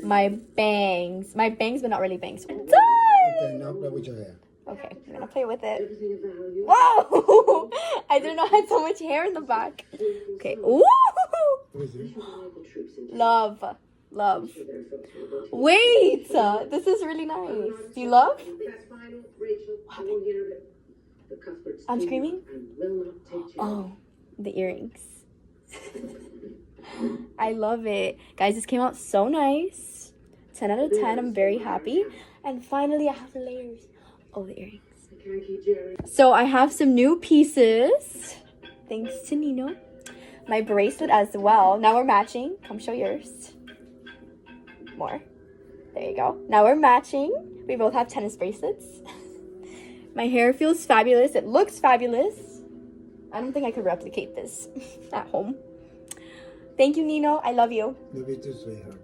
My bangs, but not really bangs. Done! Okay, now play with your hair. Okay, I'm gonna play with it. Whoa! I didn't know I had so much hair in the back. Okay. Ooh! Love. Wait! This is really nice. Do you love? I'm screaming? Oh, the earrings. I love it. Guys, this came out so nice. 10 out of 10. I'm very happy. And finally, I have the layers. Oh, the earrings. So I have some new pieces. Thanks to Nino. My bracelet as well. Now we're matching. Come show yours. More. There you go. Now we're matching. We both have tennis bracelets. My hair feels fabulous. It looks fabulous. I don't think I could replicate this at home. Thank you, Nino. I love you. Love you too, sweetheart.